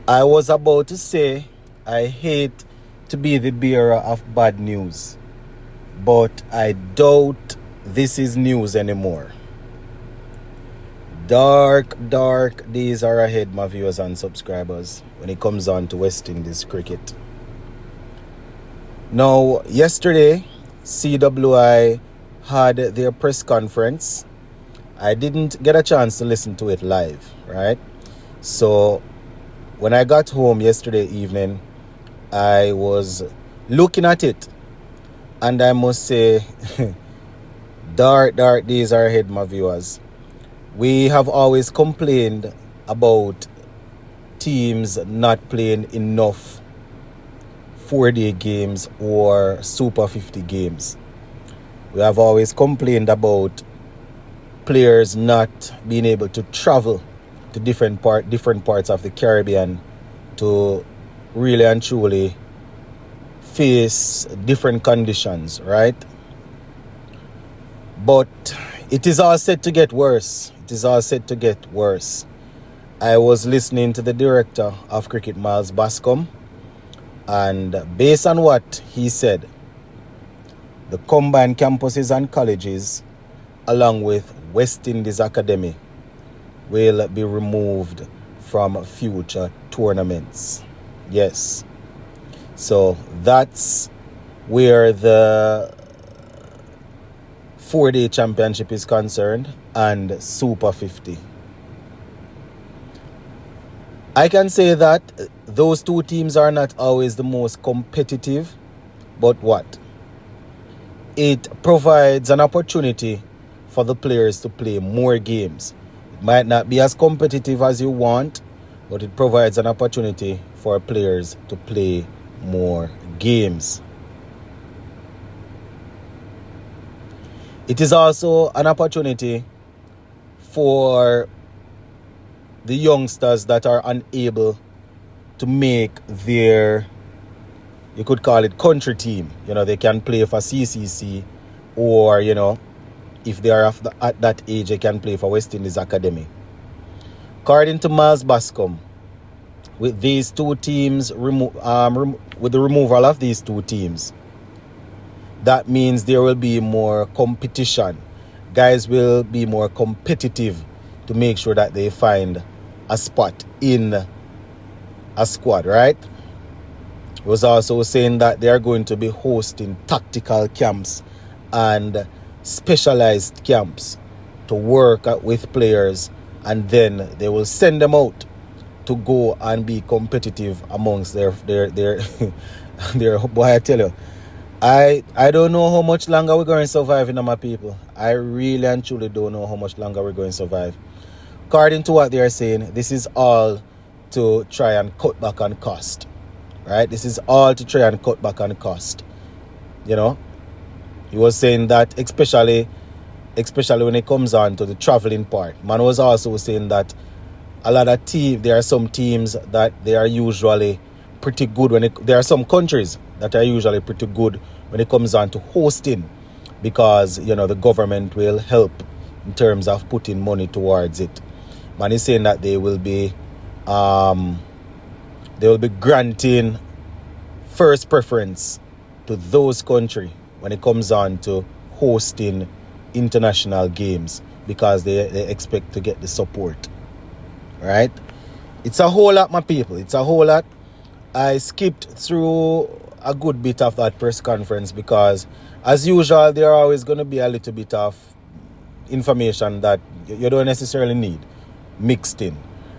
I was about to say I hate to be the bearer of bad news, but I doubt this is news anymore. Dark days are ahead, my viewers and subscribers, when it comes on to West Indies cricket. Now, yesterday, CWI had their press conference. I didn't get a chance to listen to it live, right? So, when I got home yesterday evening, I was looking at it, and I must say, dark days are ahead, my viewers. We have always complained about teams not playing enough 4-day games or Super 50 games. We have always complained about players not being able to travel to different parts of the Caribbean to really and truly face different conditions, right? But it is all set to get worse. I was listening to the director of cricket, Miles Bascom, and based on what he said, the combined campuses and colleges, along with West Indies Academy, will be removed from future tournaments. Yes. So that's where the 4-day championship is concerned and Super 50. I can say that those two teams are not always the most competitive, but what? It provides an opportunity for the players to play more games. It might not be as competitive as you want, but it provides an opportunity for players to play more games. It is also an opportunity for the youngsters that are unable to make their, you could call it, country team. They can play for CCC, or, if they are at that age, they can play for West Indies Academy. According to Miles Bascom, with these two teams, with the removal of these two teams, that means there will be more competition. Guys will be more competitive to make sure that they find a spot in a squad, right? He was also saying that they are going to be hosting tactical camps and specialized camps to work with players, and then they will send them out to go and be competitive amongst their boy, I tell you, I don't know how much longer we're going to survive, my people. I really and truly don't know how much longer we're going to survive. According to what they are saying, this is all to try and cut back on cost, right? This is all to try and cut back on cost. He was saying that especially when it comes on to the traveling part. Man was also saying that a lot of there are some teams that they are usually pretty good there are some countries that are usually pretty good when it comes on to hosting, because the government will help in terms of putting money towards it. Man is saying that they will be granting first preference to those countries when it comes on to hosting international games, because they expect to get the support. Right? It's a whole lot, my people. It's a whole lot. I skipped through a good bit of that press conference because, as usual, there are always going to be a little bit of information that you don't necessarily need mixed in,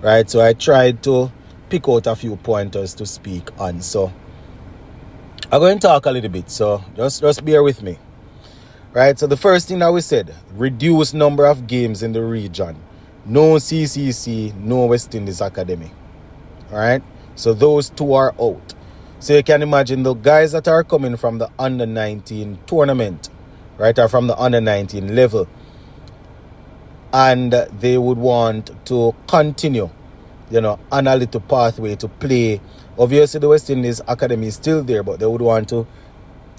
right? So I tried to pick out a few pointers to speak on. So I'm going to talk a little bit, so just bear with me, right? So the first thing that we said, reduce number of games in the region. No CCC, no West Indies Academy, all right? So those two are out. So you can imagine the guys that are coming from the under-19 tournament, right, are from the under-19 level, and they would want to continue, on a little pathway to play. Obviously, the West Indies Academy is still there, but they would want to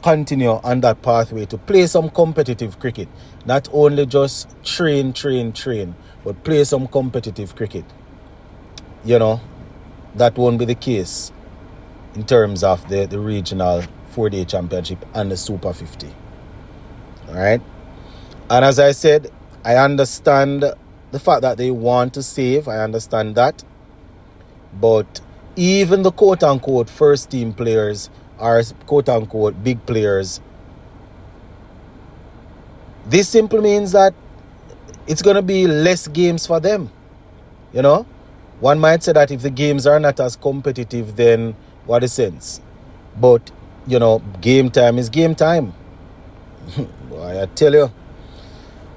continue on that pathway to play some competitive cricket. Not only just train, but play some competitive cricket. that won't be the case in terms of the regional 4-day championship and the Super 50. All right. And as I said, I understand the fact that they want to save. I understand that. But even the quote-unquote first-team players or quote-unquote big players, this simply means that it's going to be less games for them. You know? One might say that if the games are not as competitive, then what is sense? But, you know, game time is game time. Boy, I tell you.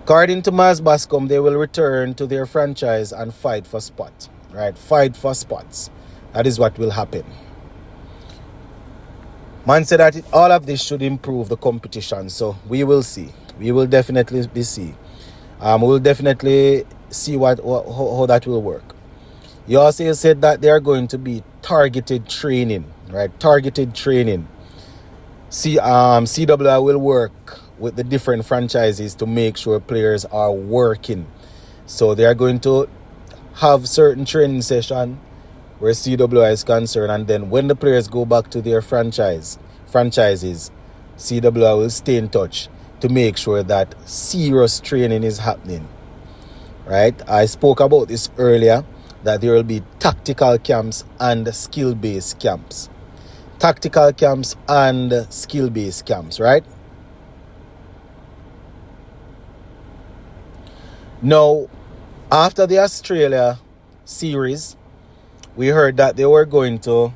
According to Maz Bascom, they will return to their franchise and fight for spots. Right? Fight for spots. That is what will happen. Man said that all of this should improve the competition. So we will see. We will definitely see. We will definitely see how that will work. He also said that there are going to be targeted training. Right? Targeted training. CWI will work with the different franchises to make sure players are working. So they are going to have certain training session where CWI is concerned, and then when the players go back to their franchises, CWI will stay in touch to make sure that serious training is happening. Right? I spoke about this earlier, that there will be tactical camps and skill-based camps. Tactical camps and skill-based camps, right? Now, after the Australia series, we heard that they were going to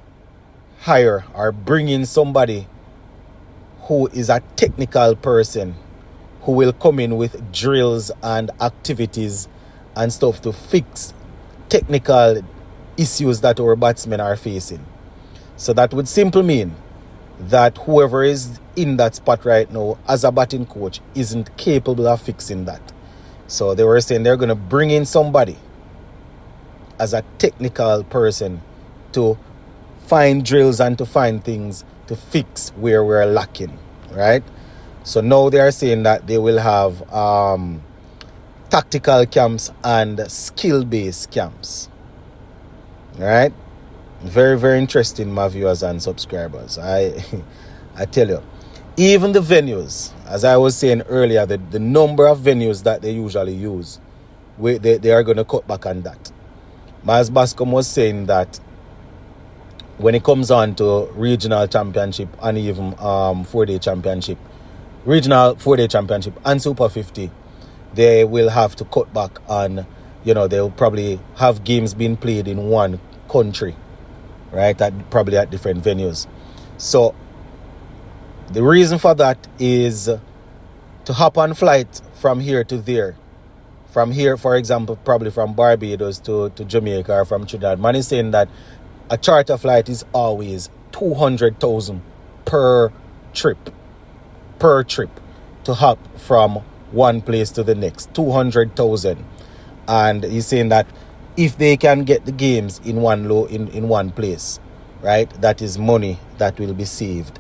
hire or bring in somebody who is a technical person who will come in with drills and activities and stuff to fix technical issues that our batsmen are facing. So that would simply mean that whoever is in that spot right now as a batting coach isn't capable of fixing that. So they were saying they're going to bring in somebody as a technical person to find drills and to find things to fix where we're lacking, right? So now they are saying that they will have tactical camps and skill-based camps, right? Very, very interesting, my viewers and subscribers. I tell you, even the venues, as I was saying earlier, the number of venues that they usually use, they are going to cut back on that. Maz Bascom was saying that when it comes on to regional championship and even 4-day championship, regional 4-day championship and Super 50, they will have to cut back on, they'll probably have games being played in one country, right? Probably at different venues. So the reason for that is to hop on flight from here to there. From here, for example, probably from Barbados to Jamaica or from Trinidad. Man is saying that a charter flight is always 200,000 per trip to hop from one place to the next. 200,000. And he's saying that if they can get the games in one place, right, that is money that will be saved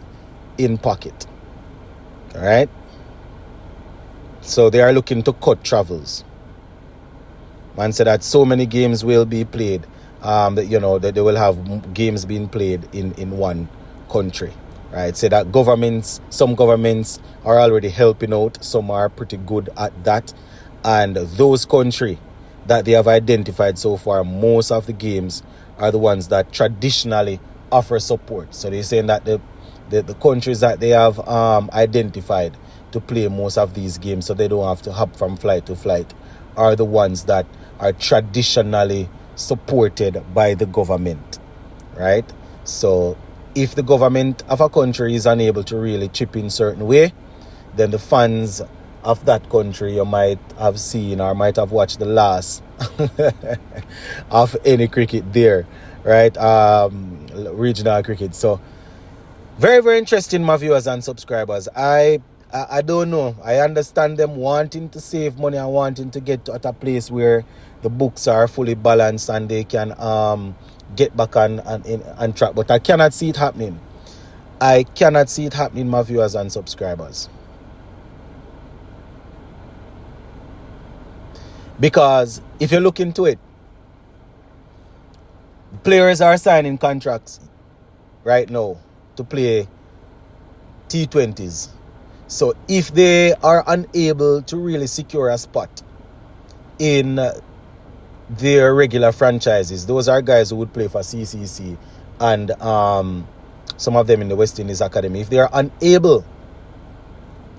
in pocket. All right. So they are looking to cut travels. Man said that so many games will be played, that they will have games being played in one country, right? Say that some governments are already helping out. Some are pretty good at that. And those countries that they have identified so far, most of the games are the ones that traditionally offer support. So they're saying that the countries that they have identified to play most of these games, so they don't have to hop from flight to flight, are the ones that are traditionally supported by the government, right? So if the government of a country is unable to really chip in certain way, then the fans of that country you might have seen or might have watched the last of any cricket there, right? Regional cricket. So very, very interesting, my viewers and subscribers. I don't know. I understand them wanting to save money and wanting to get at a place where the books are fully balanced and they can get back on track. But I cannot see it happening. I cannot see it happening, my viewers and subscribers. Because if you look into it, Players are signing contracts right now to play T20s. So if they are unable to really secure a spot in their regular franchises, those are guys who would play for CCC and some of them in the West Indies Academy. If they are unable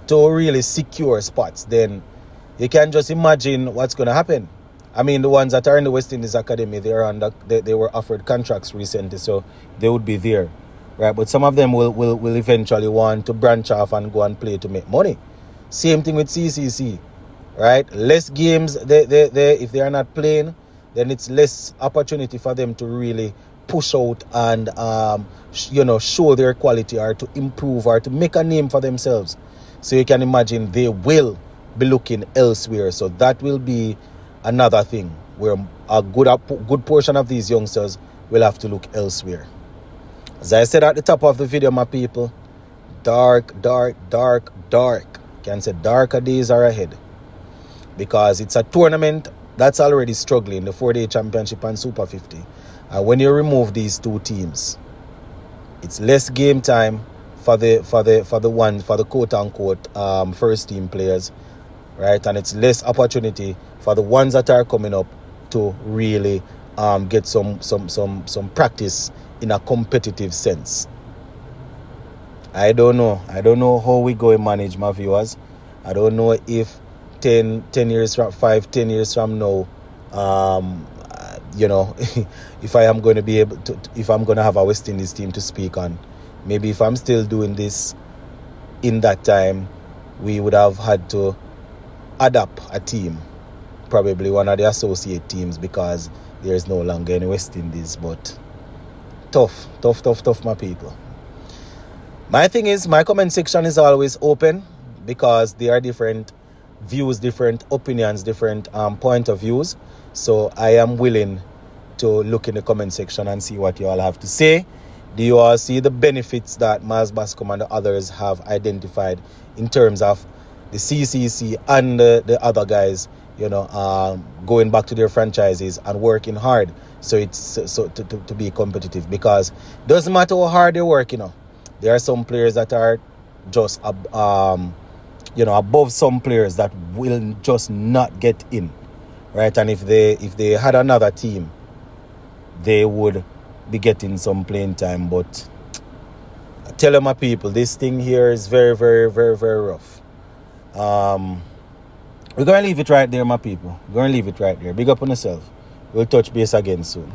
to really secure spots, then you can just imagine what's going to happen. I mean, the ones that are in the West Indies Academy, they were offered contracts recently, so they would be there, right? But some of them will eventually want to branch off and go and play to make money. Same thing with CCC, right? Less games, if they are not playing, then it's less opportunity for them to really push out and show their quality or to improve or to make a name for themselves. So you can imagine they will be looking elsewhere. So that will be another thing where a good portion of these youngsters will have to look elsewhere. As I said at the top of the video, my people, dark. Can say darker days are ahead, because it's a tournament that's already struggling, the 4-day championship and Super 50. And when you remove these two teams, it's less game time for the quote unquote first team players, right? And it's less opportunity for the ones that are coming up to really get some practice in a competitive sense. I don't know how we go and manage, my viewers. I don't know if 10 years from 10 years from now, if I am going to be able to, if I'm going to have a West Indies team to speak on. Maybe if I'm still doing this in that time, we would have had to adapt a team, probably one of the associate teams, because there is no longer any West Indies. But tough, my people. My thing is, my comment section is always open, because there are different views, different opinions, different point of views. So I am willing to look in the comment section and see what you all have to say. Do you all see the benefits that Miles Bascom and the others have identified in terms of the CCC and the other guys, going back to their franchises and working hard to be competitive? Because it doesn't matter how hard they work, there are some players that are just above some players that will just not get in, right? And if they had another team, they would be getting some playing time. But I tell you, my people, this thing here is very, very, very, very rough. We're going to leave it right there, my people. We're going to leave it right there. Big up on yourself. We'll touch base again soon.